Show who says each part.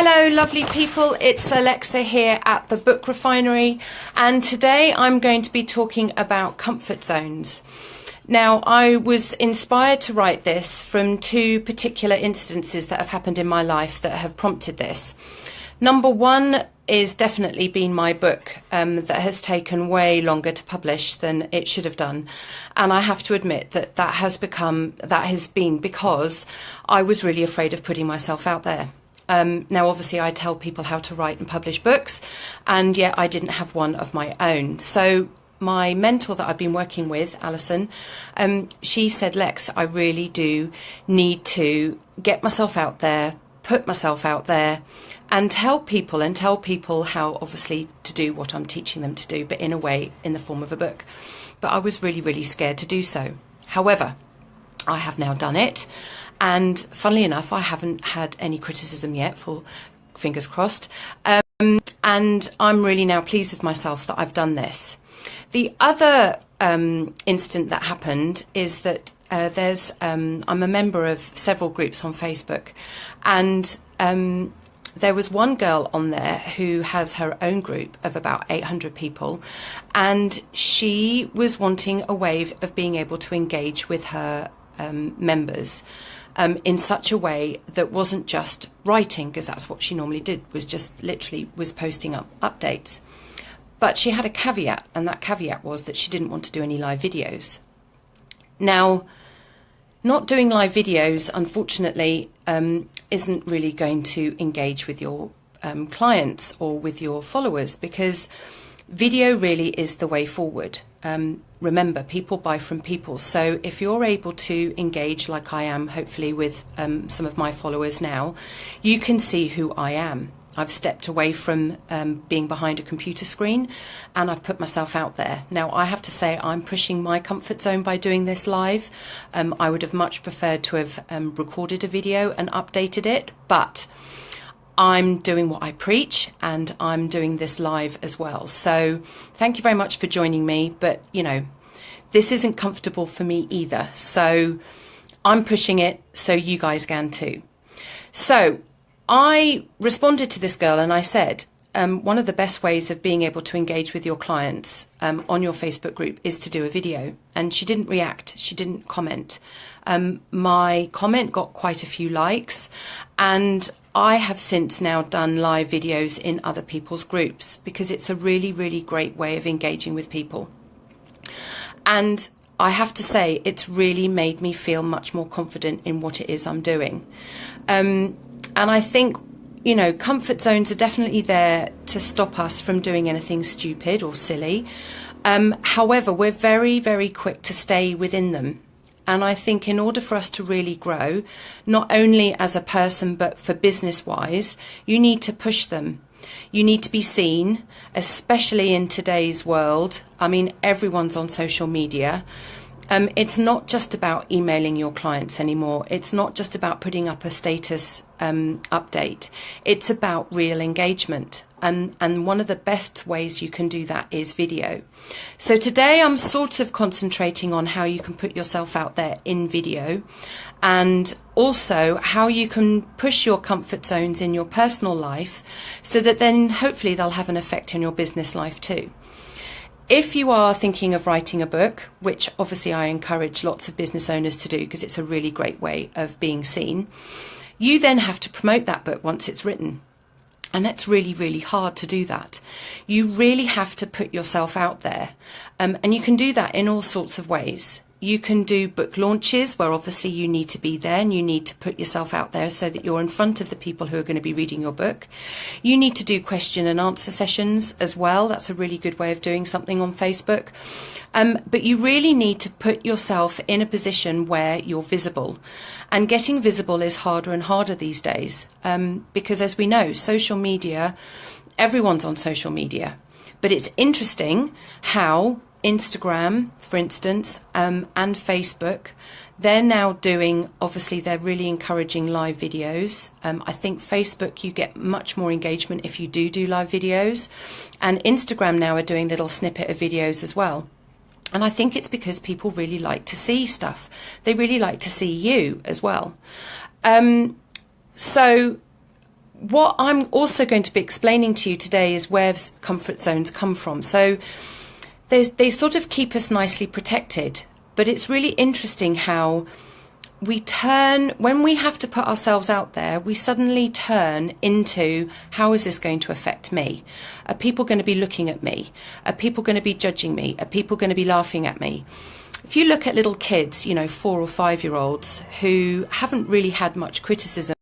Speaker 1: Hello lovely people, it's Alexa here at the Book Refinery, and today I'm going to be talking about comfort zones. Now, I was inspired to write this from two particular instances that have happened in my life that have prompted this. Number one is definitely been my book that has taken way longer to publish than it should have done, and I have to admit that that has been because I was really afraid of putting myself out there. Now, obviously, I tell people how to write and publish books, and yet I didn't have one of my own. So my mentor that I've been working with, Alison, she said, Lex, I really do need to get myself out there, put myself out there, and tell people how obviously to do what I'm teaching them to do, but in a way, in the form of a book. But I was really, really scared to do so. However, I have now done it. And funnily enough, I haven't had any criticism yet, for fingers crossed. And I'm really now pleased with myself that I've done this. The other instant that happened is that I'm a member of several groups on Facebook, and there was one girl on there who has her own group of about 800 people, and she was wanting a way of being able to engage with her members in such a way that wasn't just writing, because that's what she normally did, was just literally was posting up updates. But she had a caveat, and that caveat was that she didn't want to do any live videos. Now, not doing live videos, unfortunately, isn't really going to engage with your clients or with your followers, because video really is the way forward. Remember, people buy from people. So if you're able to engage like I am, hopefully with some of my followers now, you can see who I am. I've stepped away from being behind a computer screen, and I've put myself out there. Now, I have to say I'm pushing my comfort zone by doing this live. I would have much preferred to have recorded a video and updated it, but I'm doing what I preach, and I'm doing this live as well. So thank you very much for joining me. But, you know, this isn't comfortable for me either. So I'm pushing it so you guys can too. So I responded to this girl and I said, one of the best ways of being able to engage with your clients on your Facebook group is to do a video. And she didn't react. She didn't comment. My comment got quite a few likes, and I have since now done live videos in other people's groups because it's a really, really great way of engaging with people. And I have to say, it's really made me feel much more confident in what it is I'm doing. And I think, you know, comfort zones are definitely there to stop us from doing anything stupid or silly. However, we're very, very quick to stay within them. And I think in order for us to really grow, not only as a person, but for business-wise, you need to push them. You need to be seen, especially in today's world. I mean, everyone's on social media. It's not just about emailing your clients anymore. It's not just about putting up a status update. It's about real engagement. And one of the best ways you can do that is video. So today I'm sort of concentrating on how you can put yourself out there in video, and also how you can push your comfort zones in your personal life so that then hopefully they'll have an effect in your business life too. If you are thinking of writing a book, which obviously I encourage lots of business owners to do because it's a really great way of being seen, you then have to promote that book once it's written. And that's really, really hard to do that. You really have to put yourself out there. And you can do that in all sorts of ways. You can do book launches where obviously you need to be there and you need to put yourself out there so that you're in front of the people who are going to be reading your book. You need to do question and answer sessions as well. That's a really good way of doing something on Facebook. But you really need to put yourself in a position where you're visible. And getting visible is harder and harder these days because, as we know, social media, everyone's on social media. But it's interesting how Instagram, for instance, and Facebook, they're now doing, obviously they're really encouraging live videos. I think Facebook, you get much more engagement if you do live videos. And Instagram now are doing little snippet of videos as well. And I think it's because people really like to see stuff. They really like to see you as well. So what I'm also going to be explaining to you today is where comfort zones come from. So they sort of keep us nicely protected, but it's really interesting how we turn, when we have to put ourselves out there, we suddenly turn into, how is this going to affect me? Are people going to be looking at me? Are people going to be judging me? Are people going to be laughing at me? If you look at little kids, 4 or 5 year olds who haven't really had much criticism